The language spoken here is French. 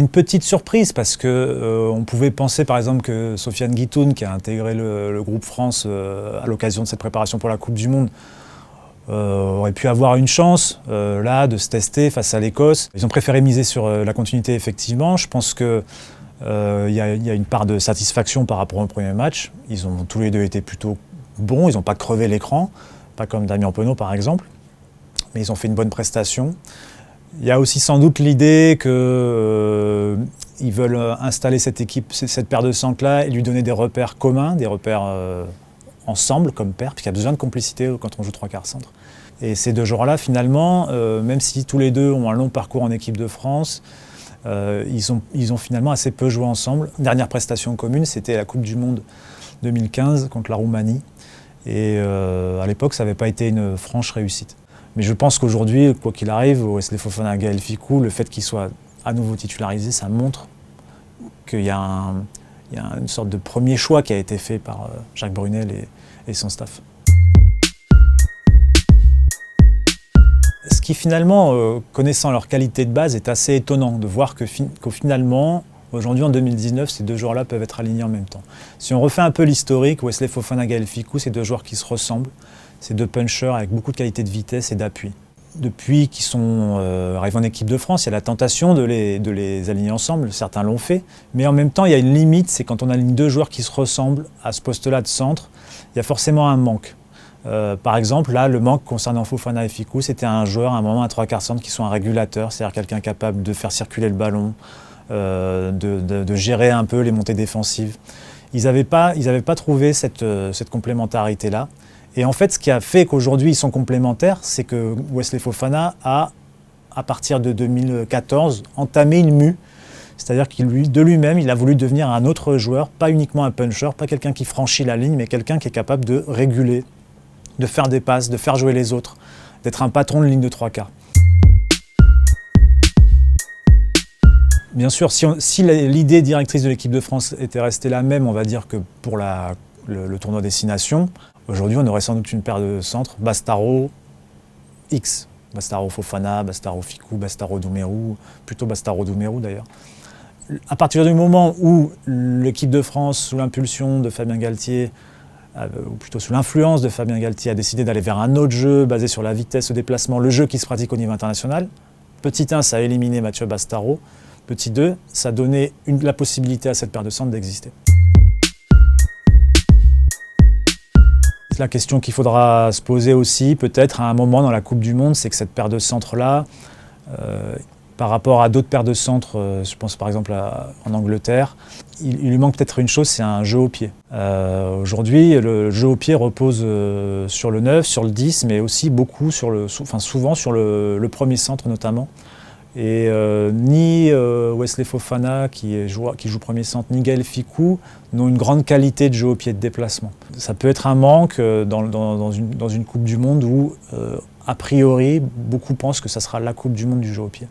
une petite surprise parce que on pouvait penser par exemple que Sofiane Guitoune, qui a intégré le groupe France à l'occasion de cette préparation pour la Coupe du Monde, aurait pu avoir une chance là de se tester face à l'Écosse. Ils ont préféré miser sur la continuité effectivement. Je pense que y a une part de satisfaction par rapport au premier match. Ils ont tous les deux été plutôt bons, ils n'ont pas crevé l'écran, pas comme Damien Penaud par exemple, mais ils ont fait une bonne prestation. Il y a aussi sans doute l'idée qu'ils veulent installer cette équipe, cette paire de centres-là et lui donner des repères communs, des repères ensemble comme paire, puisqu'il y a besoin de complicité quand on joue 3/4 centre. Et ces deux joueurs-là, finalement, même si tous les deux ont un long parcours en équipe de France, ils ont finalement assez peu joué ensemble. Dernière prestation commune, c'était la Coupe du Monde 2015 contre la Roumanie. Et à l'époque, ça n'avait pas été une franche réussite. Mais je pense qu'aujourd'hui, quoi qu'il arrive, Wesley Fofana, Gaël Fickou, le fait qu'il soit à nouveau titularisé, ça montre qu'il y a une sorte de premier choix qui a été fait par Jacques Brunel et son staff. Ce qui finalement, connaissant leur qualité de base, est assez étonnant de voir qu'au finalement, aujourd'hui en 2019, ces deux joueurs-là peuvent être alignés en même temps. Si on refait un peu l'historique, Wesley Fofana, Gaël Fickou, c'est deux joueurs qui se ressemblent. C'est deux punchers avec beaucoup de qualité de vitesse et d'appui. Depuis qu'ils sont arrivés en équipe de France, il y a la tentation de les aligner ensemble, certains l'ont fait, mais en même temps il y a une limite, c'est quand on aligne deux joueurs qui se ressemblent à ce poste-là de centre, il y a forcément un manque. Par exemple, là, le manque concernant Fofana et Fickou, c'était un joueur, à un moment, un 3/4 centre qui soit un régulateur, c'est-à-dire quelqu'un capable de faire circuler le ballon, de gérer un peu les montées défensives. Ils n'avaient pas trouvé cette complémentarité-là. Et en fait, ce qui a fait qu'aujourd'hui ils sont complémentaires, c'est que Wesley Fofana a, à partir de 2014, entamé une mue. C'est-à-dire de lui-même, il a voulu devenir un autre joueur, pas uniquement un puncher, pas quelqu'un qui franchit la ligne, mais quelqu'un qui est capable de réguler, de faire des passes, de faire jouer les autres, d'être un patron de ligne de 3/4. Bien sûr, si l'idée directrice de l'équipe de France était restée la même, on va dire que pour le tournoi Destination, aujourd'hui, on aurait sans doute une paire de centres, Bastaro X. Bastaro Fofana, Bastaro Fickou, Bastaro Doumerou, plutôt Bastaro Doumerou d'ailleurs. À partir du moment où l'équipe de France, sous l'impulsion de Fabien Galtier, ou plutôt sous l'influence de Fabien Galtier, a décidé d'aller vers un autre jeu basé sur la vitesse, le déplacement, le jeu qui se pratique au niveau international, petit 1, ça a éliminé Mathieu Bastaro. Petit 2, ça a donné la possibilité à cette paire de centres d'exister. La question qu'il faudra se poser aussi, peut-être à un moment dans la Coupe du Monde, c'est que cette paire de centres-là, par rapport à d'autres paires de centres, je pense par exemple en Angleterre, il lui manque peut-être une chose, c'est un jeu au pied. Aujourd'hui, le jeu au pied repose sur le 9, sur le 10, mais aussi beaucoup souvent sur le premier centre notamment. Et ni Wesley Fofana, qui joue premier centre, ni Gaël Fickou n'ont une grande qualité de jeu au pied de déplacement. Ça peut être un manque dans une Coupe du Monde où, a priori, beaucoup pensent que ça sera la Coupe du Monde du jeu au pied.